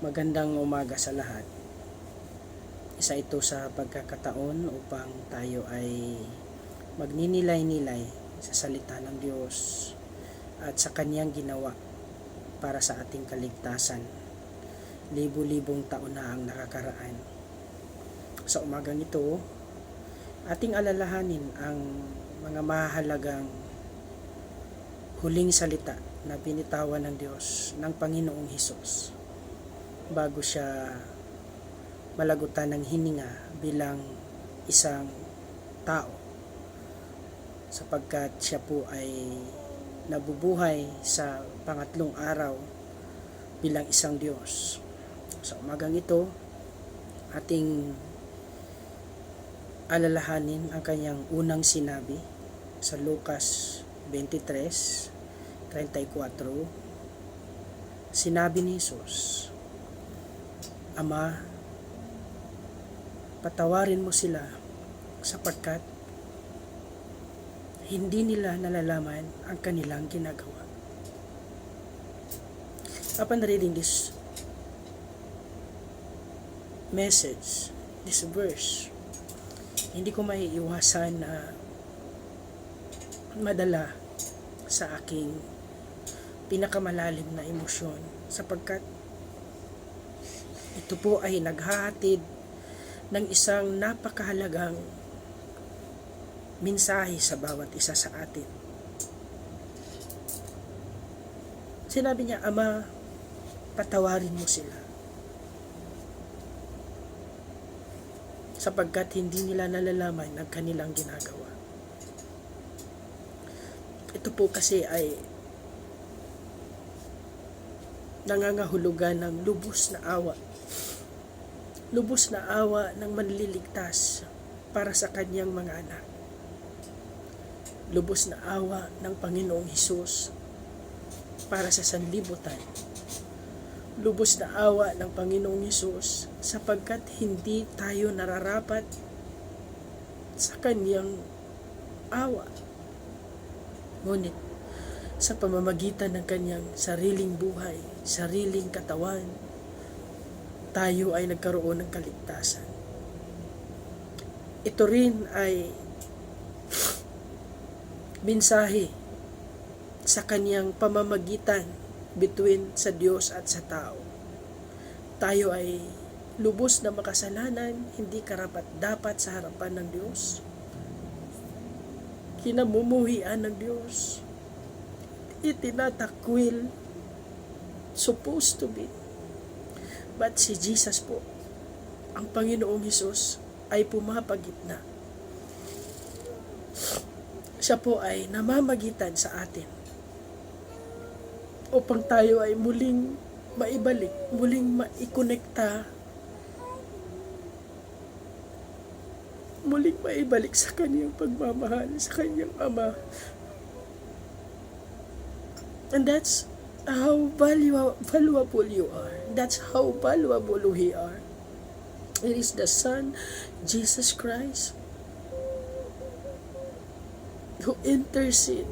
Magandang umaga sa lahat. Isa ito sa pagkakataon upang tayo ay magninilay-nilay sa salita ng Diyos at sa Kanyang ginawa para sa ating kaligtasan. Libu-libong taon na ang nakakaraan. Sa umagang ito, ating alalahanin ang mga mahalagang huling salita na binitawan ng Diyos ng Panginoong Hesus bago siya malagutan ng hininga bilang isang tao, sapagkat siya po ay nabubuhay sa pangatlong araw bilang isang Diyos. Sa umagang ito, ating alalahanin ang kanyang unang sinabi sa Lucas 23:34. Sinabi ni Jesus, "Ama, patawarin mo sila sapagkat hindi nila nalalaman ang kanilang ginagawa." Upon reading this message, this verse, hindi ko maiiwasan na madala sa aking pinakamalalim na emosyon, sapagkat ito po ay naghahatid ng isang napakahalagang mensahe sa bawat isa sa atin. Sinabi niya, "Ama, patawarin mo sila sapagkat hindi nila nalalaman ang kanilang ginagawa." Ito po kasi ay nangangahulugan ng lubos na awa ng manliligtas para sa kanyang mga anak. Lubos na awa ng Panginoong Hesus para sa sanlibutan. Lubos na awa ng Panginoong Hesus sapagkat hindi tayo nararapat sa kanyang awa. Ngunit sa pamamagitan ng kanyang sariling buhay, sariling katawan, tayo ay nagkaroon ng kaligtasan. Ito rin ay mensahe sa kanyang pamamagitan between sa Diyos at sa tao. Tayo ay lubos na makasalanan, hindi karapat-dapat sa harapan ng Diyos. Kinamumuhian ng Diyos. Itinatakwil, supposed to be. But si Jesus po, ang Panginoong Hesus, ay pumapagitna. Siya po ay namamagitan sa atin upang tayo ay muling maibalik, muling maikonekta, muling maibalik sa kanyang pagmamahal, sa kanyang Ama. And that's how valuable you are. That's how valuable we are. It is the Son, Jesus Christ, who intercede,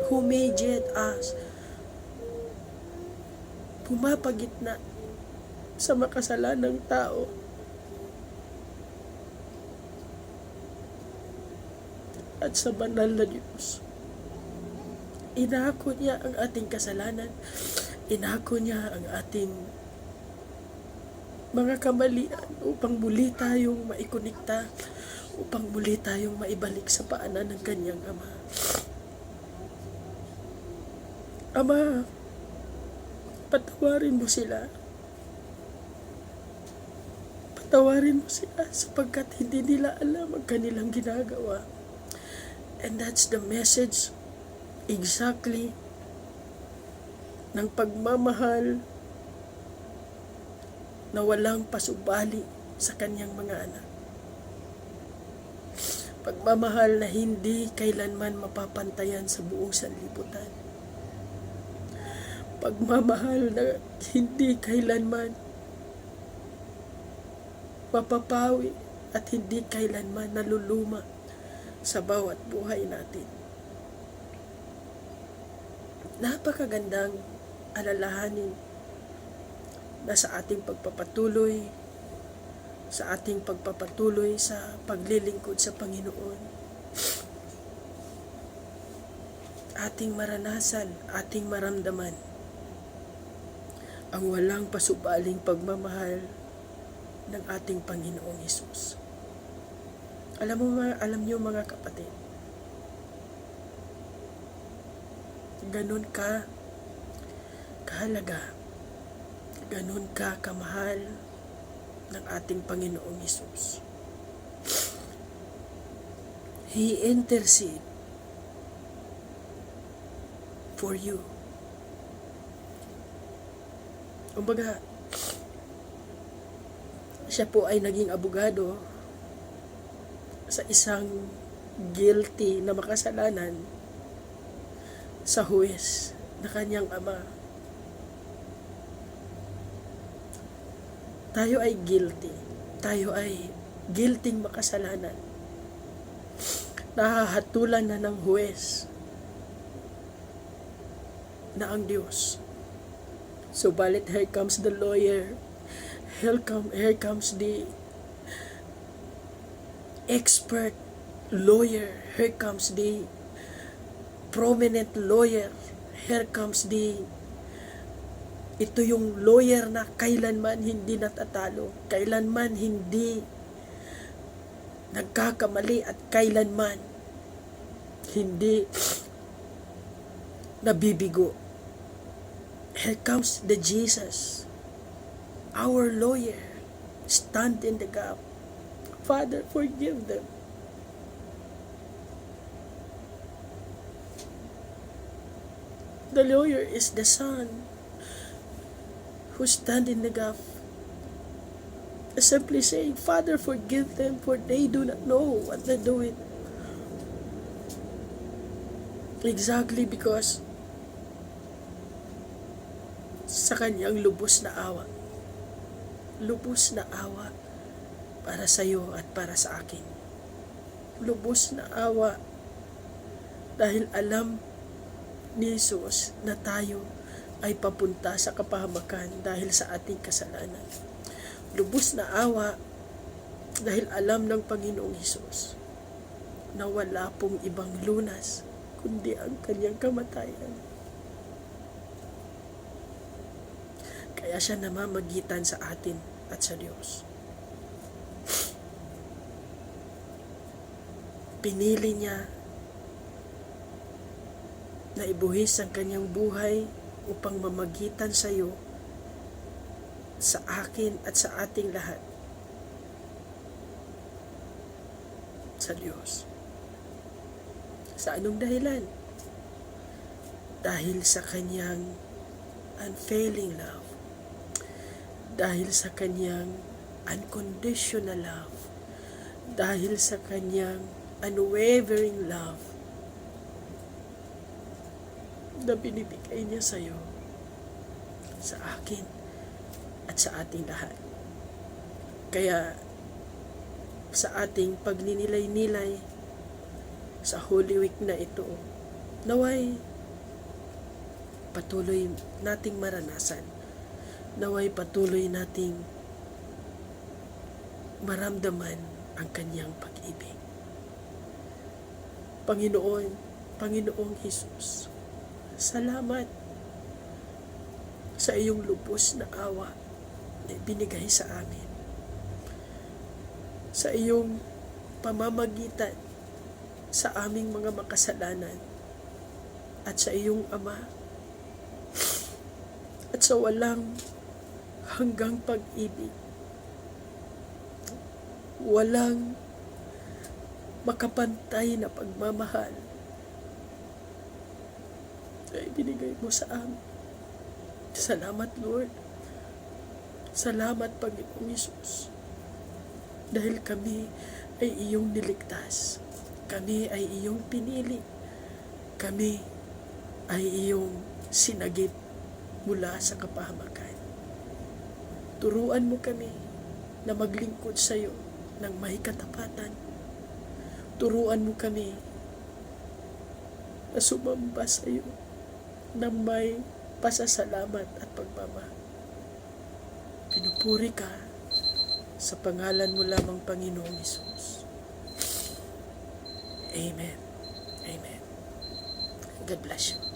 who mediate us, pumapagitna sa makasalanang tao, at sa banal na Diyos. Inako niya ang ating kasalanan. Inako niya ang ating mga kamalian upang muli tayong maikonekta, upang muli tayong maibalik sa paanan ng kanyang Ama. Ama, patawarin mo sila. Patawarin mo sila sapagkat hindi nila alam ang kanilang ginagawa. And that's the message exactly ng pagmamahal na walang pasubali sa kanyang mga anak. Pagmamahal na hindi kailanman mapapantayan sa buong sanlibutan. Pagmamahal na hindi kailanman mapapawi at hindi kailanman naluluma sa bawat buhay natin. Napakagandang alalahanin na sa ating pagpapatuloy sa paglilingkod sa Panginoon, ating maranasan, ating maramdaman ang walang pasubaling pagmamahal ng ating Panginoong Hesus. Alam niyo mga kapatid, ganun ka kahalaga, ganun ka kamahal ng ating Panginoong Hesus. He intercede for you. Kumbaga, siya po ay naging abogado sa isang guilty na makasalanan sa huwes na kanyang ama. Tayo ay guilty. Tayo ay guilting makasalanan. Nahahatulan na ng huwes na ang Diyos. So, balit here comes the lawyer. Here comes the expert lawyer. Here comes the prominent lawyer. Here comes ito yung lawyer na kailanman hindi natatalo, kailanman hindi nagkakamali, at kailanman hindi nabibigo. Here comes the Jesus, our lawyer, stand in the gap. Father, forgive them. The lawyer is the Son who stand in the gap, simply saying, Father, forgive them, for they do not know what they're doing. Exactly because sa kanyang lubos na awa para sa iyo at para sa akin. Lubos na awa dahil alam ni Jesus na tayo ay papunta sa kapahamakan dahil sa ating kasalanan. Lubos na awa dahil alam ng Panginoong Jesus na wala pong ibang lunas kundi ang kanyang kamatayan. Kaya siya namamagitan sa atin at sa Diyos. Pinili niya na ibuhis ang kanyang buhay upang mamagitan sa iyo, sa akin at sa ating lahat sa Diyos. Sa anong dahilan? Dahil sa kanyang unfailing love. Dahil sa kanyang unconditional love. Dahil sa kanyang unwavering love na binibigay niya sa iyo, sa akin, at sa ating lahat. Kaya sa ating pagninilay-nilay sa Holy Week na ito, naway patuloy nating maranasan, naway patuloy nating maramdaman ang kanyang pag-ibig. Panginoong Hesus, salamat sa iyong lubos na awa na ibinigay sa amin. Sa iyong pamamagitan sa aming mga makasalanan at sa iyong Ama at sa walang hanggang pag-ibig, walang makapantay na pagmamahal na ibinigay mo sa amin. Salamat, Lord. Salamat, Panginoong Hesus. Dahil kami ay iyong niligtas. Kami ay iyong pinili. Kami ay iyong sinagip mula sa kapahamakan. Turuan mo kami na maglingkod sa iyo ng may katapatan. Turuan mo kami na sumamba sa iyo ng may pasasalamat at pagbaba. Pinupuri ka sa pangalan mo lamang, Panginoong Hesus. Amen. Amen. God bless you.